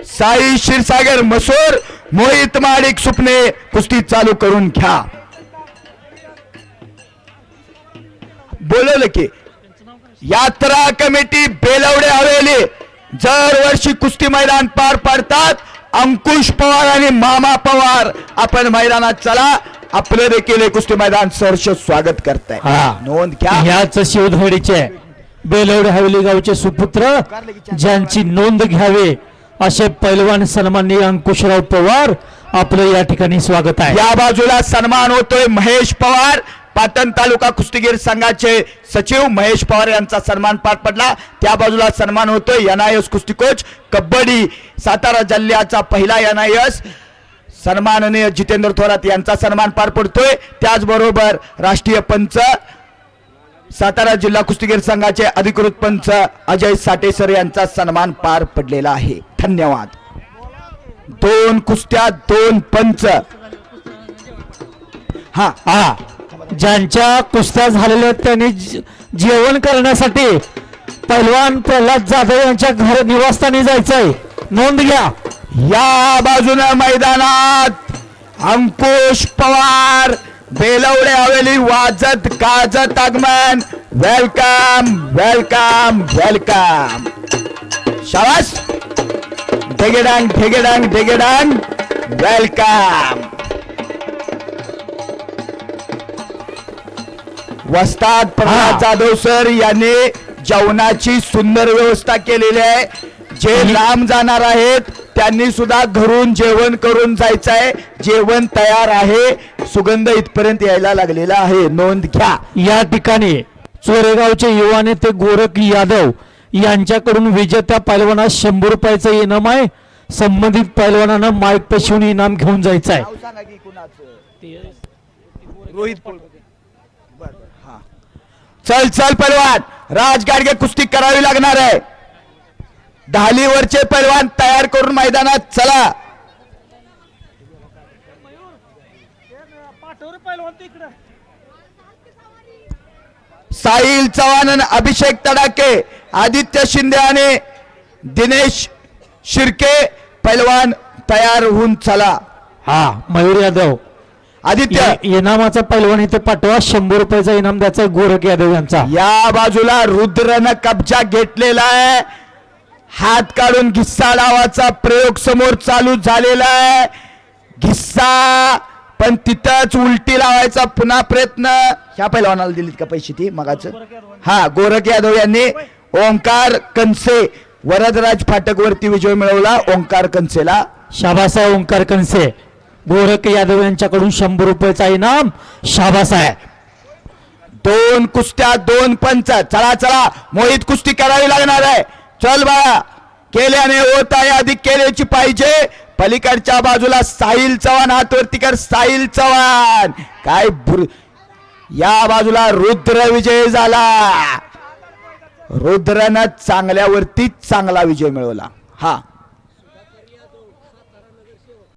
साई क्षीरसागर मसूर, मोहित माडिक सुपणे कुस्ती चालू करून घ्या. बोलवलं की यात्रा कमिटी बेलवडे हवेली दरवर्षी कुस्ती मैदान पार पाडतात. अंकुश पवार आणि मामा पवार आपण मैदानात चला. आपलं देखील कुस्ती मैदान सहर्ष स्वागत करताय. नोंद घ्या. ह्याच शिवधडीचे बेलवडे हवेली गावचे सुपुत्र ज्यांची नोंद घ्यावे असे पैलवान सन्माननीय अंकुशराव पवार आपलं या ठिकाणी स्वागत आहे. या बाजूला सन्मान होतोय महेश पवार, पाटण तालुका कुस्तीगीर संघाचे सचिव महेश पवार यांचा सन्मान पार पडला. त्या बाजूला सन्मान होतोय NIS कुस्ती कोच कबड्डी सातारा जिल्ह्याचा पहिला NIS सन्माननीय जितेंद्र थोरात यांचा सन्मान पार पडतोय. त्याचबरोबर राष्ट्रीय पंच सातारा जिल्हा कुस्तीगीर संघाचे अधिकृत पंच अजय साठे सर यांचा सन्मान पार पडलेला आहे. धन्यवाद. 2 कुस्त्या 2 पंच. हा ज्यांच्या कुस्त्या झालेल्या त्यांनी जेवण करण्यासाठी पैलवान प्रल्हाद जाधव यांच्या घर निवासस्थानी जायचंय. नोंद घ्या. या बाजूने मैदानात अंकुश पवार बेलवडे हवेली वाजत गाजत आगमन. Welcome welcome welcome. शाबास. ढेगेडांग ढेगेडांग ढेगेडांग. वेलकम. वस्ताद प्रल्हाद जाधव सर यांनी जेवणाची सुंदर व्यवस्था केलेली आहे. जे लांब जाणार आहेत त्यांनी सुद्धा घरून जेवण करून जायचं आहे. जेवण तयार आहे. सुगंध इथपर्यंत यायला लागलेला आहे. नोंद घ्या. या ठिकाणी चोरेगावचे युवा नेते गोरख यादव यांच्याकडून विजेत्या पैलवानास 100 रुपयाचं इनाम आहे. संबंधित पैलवानानं माईक पेशवून इनाम घेऊन जायचं आहे. रोहित. चल चल पैलवान. राजगाडगे कुस्ती करावी लागणार आहे. ढालीवरचे पैलवान तयार करून मैदानात चला. साहिल चव्हाण आणि अभिषेक तडाके, आदित्य शिंदे आणि दिनेश शिर्के पैलवान तयार होऊन चला. मयूर यादव आदित्य इनामाचा पैलवान इथे पाठवा. 100 रुपयाचा इनाम द्यायचा गोरख यादव यांचा. या बाजूला रुद्रनं कब्जा घेतलेला आहे. हात काढून घिस्सा लावाचा प्रयोग समोर चालू झालेला आहे. घिस्सा पण तिथंच उलटी लावायचा पुन्हा प्रयत्न. ह्या पैलवानाला दिलीत का पैसे ती मगाच? गोरख यादव यांनी ओंकार कनसे वरदराज फाटक वरती विजय मिळवला. ओंकार कनसेला शाबास आहे. ओंकार कनसे गोरख यादव यांच्याकडून 100 रुपयाचा इनाम. शाबास आहे. 2 कुस्त्या 2 पंच. चला चला. मोहित कुस्ती करावी लागणार आहे. चल बाळा. केल्याने होत आहे. अधिक केल्याची पाहिजे. पलीकडच्या बाजूला साहिल चव्हाण. हात वरती कर. साहिल चव्हाण काय या बाजूला रुद्र विजय झाला. रुद्रनं चांगल्यावरती चांगला विजय मिळवला.